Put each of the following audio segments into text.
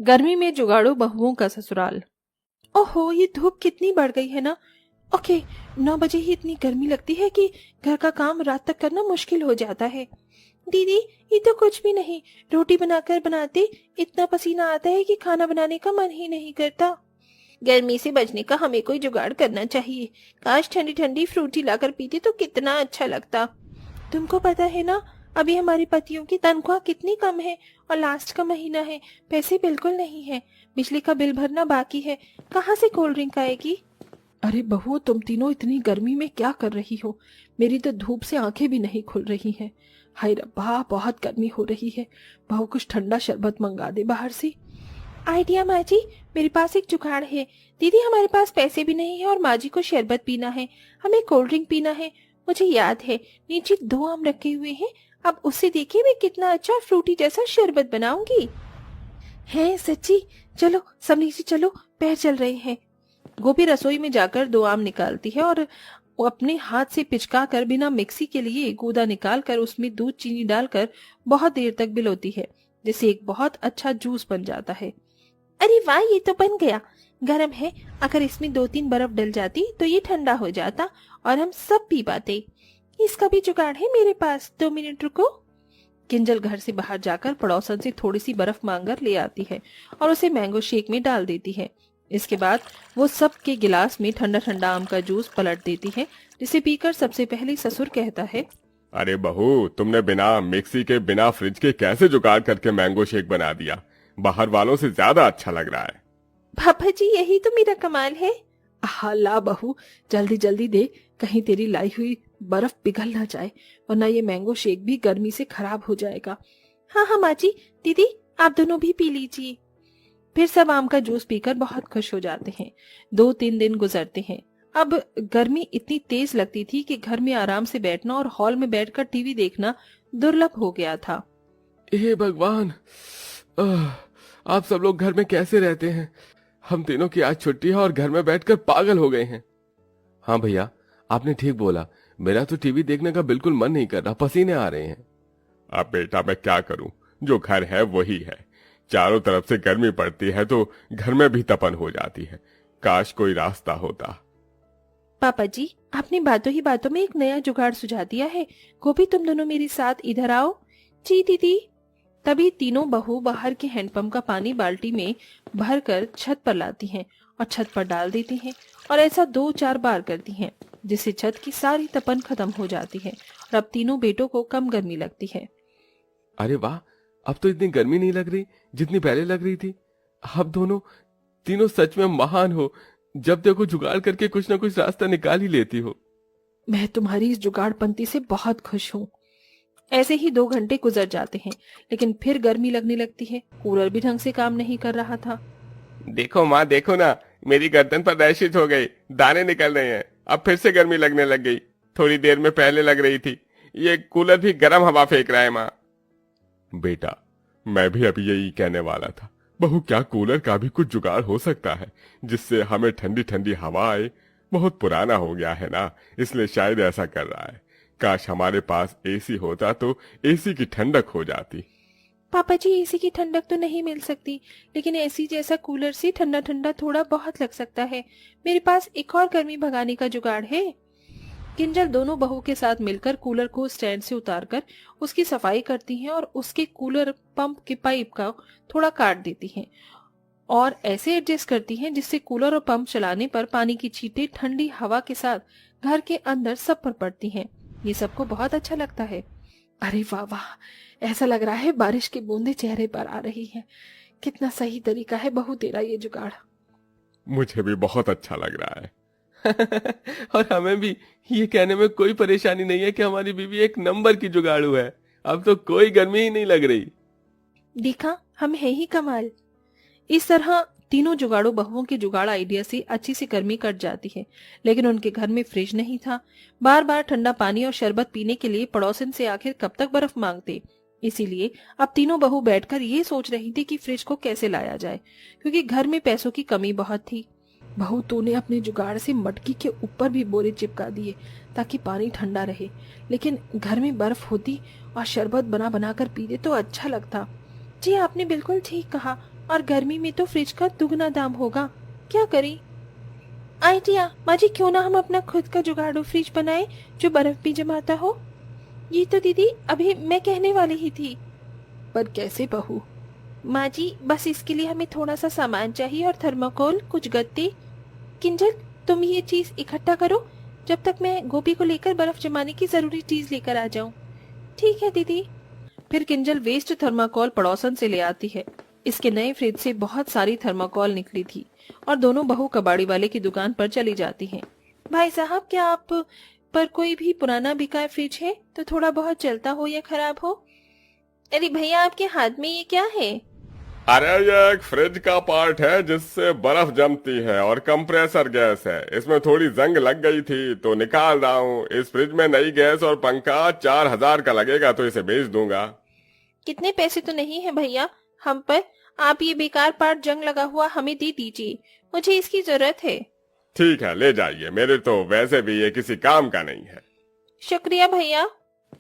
गर्मी में जुगाड़ू बहुओं का ससुराल। ओहो, ये धूप कितनी बढ़ गई है ना। ओके, 9 बजे ही इतनी गर्मी लगती है कि घर का काम रात तक करना मुश्किल हो जाता है। दीदी, ये तो कुछ भी नहीं, रोटी बनाकर बनाते इतना पसीना आता है कि खाना बनाने का मन ही नहीं करता। गर्मी से बचने का हमें कोई जुगाड़ करना चाहिए। काश ठंडी ठंडी फ्रूटी लाकर पीते तो कितना अच्छा लगता। तुमको पता है ना, अभी हमारे पतियों की तनख्वाह कितनी कम है और लास्ट का महीना है, पैसे बिल्कुल नहीं है। बिजली का बिल भरना बाकी है, कहाँ से कोल्ड ड्रिंक आएगी। अरे बहू, तुम तीनों इतनी गर्मी में क्या कर रही हो? मेरी तो धूप से आंखें भी नहीं खुल रही हैं। हाय रब्बा, बहुत गर्मी हो रही है। बहू, कुछ ठंडा शरबत मंगा दे बाहर से। आइडिया माँ जी, मेरे पास एक जुगाड़ है। दीदी, हमारे पास पैसे भी नहीं है और माँ जी को शरबत पीना है, हमें कोल्ड ड्रिंक पीना है। मुझे याद है नीचे 2 आम रखे हुए हैं, अब उससे देखिए मैं कितना अच्छा फ्रूटी जैसा शरबत बनाऊंगी। है सच्ची? चलो सब नीचे चलो, पैर चल रहे हैं। गोपी रसोई में जाकर 2 आम निकालती है और वो अपने हाथ से पिचका कर बिना मिक्सी के लिए गूदा निकाल कर उसमें दूध चीनी डालकर बहुत देर तक बिलोती है, जिससे एक बहुत अच्छा जूस बन जाता है। अरे वाह, ये तो बन गया। गर्म है, अगर इसमें 2-3 बर्फ डल जाती तो ये ठंडा हो जाता और हम सब पी पाते। इसका भी जुगाड़ है मेरे पास, 2 मिनट रुको। किंजल घर से बाहर जाकर पड़ोसन से थोड़ी सी बर्फ मांगकर ले आती है और उसे मैंगो शेक में डाल देती है। इसके बाद वो सब के गिलास में ठंडा ठंडा आम का जूस पलट देती है, जिसे पीकर सबसे पहले ससुर कहता है, अरे बहू, तुमने बिना मिक्सी के बिना फ्रिज के कैसे जुगाड़ करके मैंगो शेक बना दिया? बाहर वालों से ज्यादा अच्छा लग रहा है। पापा जी, यही तो मेरा कमाल है। ला बहू, जल्दी जल्दी दे, कहीं तेरी लाई हुई बर्फ पिघल ना जाए, वरना ये मैंगो शेक भी गर्मी से खराब हो जाएगा। हाँ हाँ माँ जी, दीदी आप दोनों भी पी लीजिए। फिर सब आम का जूस पीकर बहुत खुश हो जाते हैं। 2-3 दिन गुजरते हैं। अब गर्मी इतनी तेज लगती थी कि घर में आराम से बैठना और हॉल में बैठकर टीवी देखना दुर्लभ हो गया था। हे भगवान, आप सब लोग घर में कैसे रहते हैं? हम तीनों की आज छुट्टी है और घर में बैठकर पागल हो गए हैं। हाँ भैया, आपने ठीक बोला, मेरा तो टीवी देखने का बिल्कुल मन नहीं कर रहा, पसीने आ रहे हैं। अब बेटा मैं क्या करूं, जो घर है वही है। चारों तरफ से गर्मी पड़ती है तो घर में भी तपन हो जाती है। काश कोई रास्ता होता। पापा जी, आपने बातों ही बातों में एक नया जुगाड़ सुझा दिया है। गोपी, तुम दोनों मेरे साथ इधर आओ। जी दीदी। तभी तीनों बहू बाहर के हैंडपंप का पानी बाल्टी में भरकर छत पर लाती हैं और छत पर डाल देती हैं, और ऐसा 2-4 बार करती हैं, जिससे छत की सारी तपन खत्म हो जाती है और अब तीनों बेटों को कम गर्मी लगती है। अरे वाह, अब तो इतनी गर्मी नहीं लग रही जितनी पहले लग रही थी। अब तीनों सच में महान हो। जब देखो जुगाड़ करके कुछ ना कुछ रास्ता निकाल ही लेती हो। मैं तुम्हारी इस जुगाड़पंती से बहुत खुश हूँ। ऐसे ही 2 घंटे गुजर जाते हैं, लेकिन फिर गर्मी लगने लगती है। कूलर भी ढंग से काम नहीं कर रहा था। देखो माँ, देखो ना, मेरी गर्दन पर रैशेज हो गई, दाने निकल रहे हैं। अब फिर से गर्मी लगने लग गई। थोड़ी देर में पहले लग रही थी। ये कूलर भी गर्म हवा फेंक रहा है माँ। बेटा, मैं भी अभी यही कहने वाला था। बहू, क्या कूलर का भी कुछ जुगाड़ हो सकता है जिससे हमें ठंडी ठंडी हवा आए? बहुत पुराना हो गया है ना, इसलिए शायद ऐसा कर रहा है। काश हमारे पास एसी होता तो एसी की ठंडक हो जाती। पापा जी, एसी की ठंडक तो नहीं मिल सकती, लेकिन एसी जैसा कूलर से ठंडा ठंडा थोड़ा बहुत लग सकता है। मेरे पास एक और गर्मी भगाने का जुगाड़ है। किंजल दोनों बहू के साथ मिलकर कूलर को स्टैंड से उतारकर उसकी सफाई करती हैं और उसके कूलर पंप के पाइप का थोड़ा काट देती हैं और ऐसे एडजस्ट करती हैं जिससे कूलर और पंप चलाने पर पानी की छींटें ठंडी हवा के साथ घर के अंदर सब पर पड़ती हैं। ये सबको बहुत अच्छा लगता है। अरे वाह वाह, ऐसा लग रहा है बारिश की बूंदें चेहरे पर आ रही हैं। कितना सही तरीका है बहू तेरा ये जुगाड़। मुझे भी बहुत अच्छा लग रहा है। और हमें भी ये कहने में कोई परेशानी नहीं है कि हमारी बीवी एक नंबर की जुगाड़ू है। अब तो कोई गर्मी ही नहीं लग रही। देखा, हम है ही कमाल। इस तरह तीनों जुगाड़ू बहुओं के जुगाड़ आइडिया से अच्छी सी गर्मी कट जाती है, लेकिन उनके घर में फ्रिज नहीं था। बार बार ठंडा पानी और शरबत पीने के लिए पड़ोसन से आखिर कब तक बर्फ मांगते। इसीलिए अब तीनों बहू बैठकर ये सोच रही थी कि फ्रिज को कैसे लाया जाए, क्योंकि घर में पैसों की कमी बहुत थी। बहू, तूने अपने जुगाड़ से मटकी के ऊपर भी बोरे चिपका दिए ताकि पानी ठंडा रहे, लेकिन घर में बर्फ होती और शरबत बना बना कर पीते तो अच्छा लगता। जी आपने बिल्कुल ठीक कहा, और गर्मी में तो फ्रिज का दुगना दाम होगा। क्या करें? आइडिया, माँ जी क्यों ना हम अपना खुद का जुगाड़ू फ्रिज बनाए जो बर्फ भी जमाता हो। ये तो दीदी अभी मैं कहने वाली ही थी। पर कैसे बहू? माँ जी बस इसके लिए हमें थोड़ा सा सामान चाहिए और थर्माकोल, कुछ गत्ते। किंजल तुम ये चीज इकट्ठा करो जब तक मैं गोपी को लेकर बर्फ जमाने की जरूरी चीज लेकर आ जाऊं। ठीक है दीदी। फिर किंजल वेस्ट थर्माकोल पड़ोसन से ले आती है। इसके नए फ्रिज से बहुत सारी थर्माकोल निकली थी और दोनों बहू कबाड़ी वाले की दुकान पर चली जाती हैं। भाई साहब क्या आप पर कोई भी पुराना बिका फ्रिज है तो थोड़ा बहुत चलता हो या खराब हो? अरे भैया आपके हाथ में ये क्या है? अरे ये एक फ्रिज का पार्ट है जिससे बर्फ जमती है और कंप्रेसर गैस है। इसमें थोड़ी जंग लग गई थी तो निकाल रहा हूँ। इस फ्रिज में नई गैस और पंखा 4000 का लगेगा तो इसे बेच दूंगा। कितने पैसे तो नहीं है भैया हम पर। आप ये बेकार पार्ट जंग लगा हुआ हमें दे दीजिए, मुझे इसकी जरूरत है। ठीक है ले जाइए, मेरे तो वैसे भी ये किसी काम का नहीं है। शुक्रिया भैया।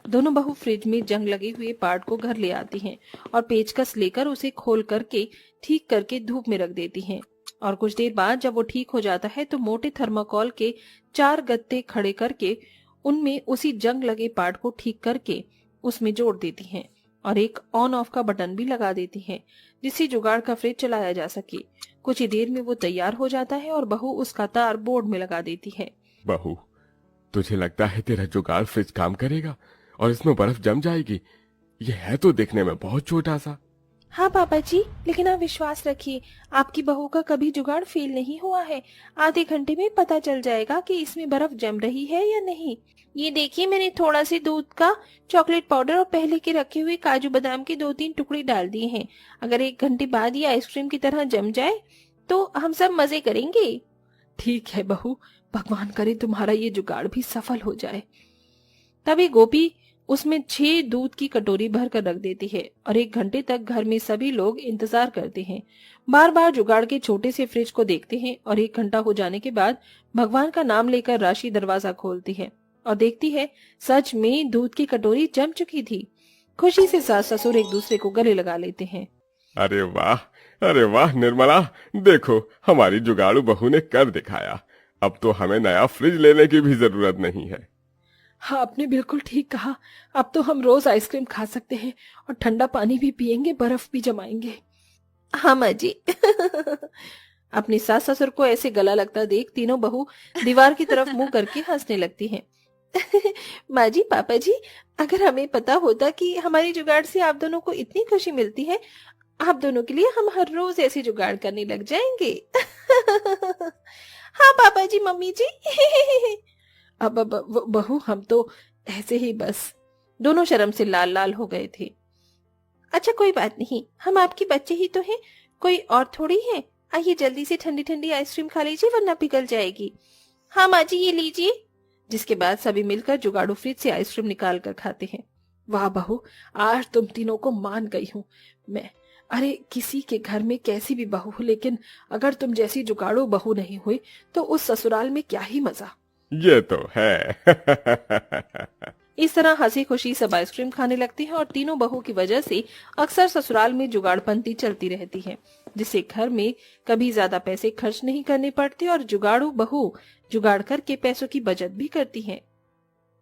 दोनों बहू फ्रिज में जंग लगे हुए पार्ट को घर ले आती हैं और पेचकस लेकर उसे खोल करके ठीक करके धूप में रख देती हैं। और कुछ देर बाद जब वो ठीक हो जाता है तो मोटे थर्माकोल के 4 गत्ते खड़े करके उनमें उसी जंग लगे पार्ट को ठीक करके उसमें जोड़ देती हैं और एक ऑन ऑफ का बटन भी लगा देती हैं जिससे जुगाड़ का फ्रिज चलाया जा सके। कुछ ही देर में वो तैयार हो जाता है और बहू उसका तार बोर्ड में लगा देती है। बहू, तुझे लगता है तेरा जुगाड़ फ्रिज काम करेगा और इसमें बर्फ जम जाएगी? ये है तो दिखने में बहुत छोटा सा। हाँ पापा जी, लेकिन आप विश्वास रखिए आपकी बहू का कभी जुगाड़ फेल नहीं हुआ है। आधे घंटे में पता चल जाएगा कि इसमें बर्फ जम रही है या नहीं। ये देखिए मैंने थोड़ा से दूध का चॉकलेट पाउडर और पहले के रखे हुए काजू बादाम के 2-3 टुकड़े डाल दिए हैं। अगर 1 घंटे बाद ये आइसक्रीम की तरह जम जाए तो हम सब मजे करेंगे। ठीक है बहू, भगवान करे तुम्हारा ये जुगाड़ भी सफल हो जाए। तभी गोपी उसमें 6 दूध की कटोरी भर कर रख देती है और 1 घंटे तक घर में सभी लोग इंतजार करते हैं। बार बार जुगाड़ के छोटे से फ्रिज को देखते हैं और 1 घंटा हो जाने के बाद भगवान का नाम लेकर राशि दरवाजा खोलती है और देखती है सच में दूध की कटोरी जम चुकी थी। खुशी से सास ससुर एक दूसरे को गले लगा लेते हैं। अरे वाह निर्मला, देखो हमारी जुगाड़ू बहू ने कर दिखाया। अब तो हमें नया फ्रिज लेने की भी जरूरत नहीं है। हाँ आपने बिल्कुल ठीक कहा। अब तो हम रोज आइसक्रीम खा सकते हैं और ठंडा पानी भी पियेंगे, बर्फ भी जमाएंगे। हाँ माँ जी। अपनी सास ससुर को ऐसे गला लगता देख तीनों बहू दीवार की तरफ मुंह करके हंसने लगती हैं। माँ जी, पापा जी, अगर हमें पता होता कि हमारी जुगाड़ से आप दोनों को इतनी खुशी मिलती है, आप दोनों के लिए हम हर रोज ऐसे जुगाड़ करने लग जाएंगे। हाँ पापा जी, मम्मी जी। अब बहू हम तो ऐसे ही बस। दोनों शर्म से लाल लाल हो गए थे। अच्छा कोई बात नहीं, हम आपके बच्चे ही तो हैं, कोई और थोड़ी है। आइए जल्दी से ठंडी ठंडी आइसक्रीम खा लीजिए वरना पिघल जाएगी। हाँ माँ जी ये लीजिए। जिसके बाद सभी मिलकर जुगाड़ू फ्रिज से आइसक्रीम निकाल कर खाते हैं। वाह बहू, आज तुम तीनों को मान गई हूँ मैं। अरे किसी के घर में कैसी भी बहू हो, लेकिन अगर तुम जैसी जुगाड़ू बहू नहीं हुई तो उस ससुराल में क्या ही मजा। ये तो है। इस तरह हंसी खुशी सब आइसक्रीम खाने लगते हैं और तीनों बहू की वजह से अक्सर ससुराल में जुगाड़पंती चलती रहती है, जिससे घर में कभी ज्यादा पैसे खर्च नहीं करने पड़ते और जुगाड़ू बहू जुगाड़ करके पैसों की बचत भी करती है।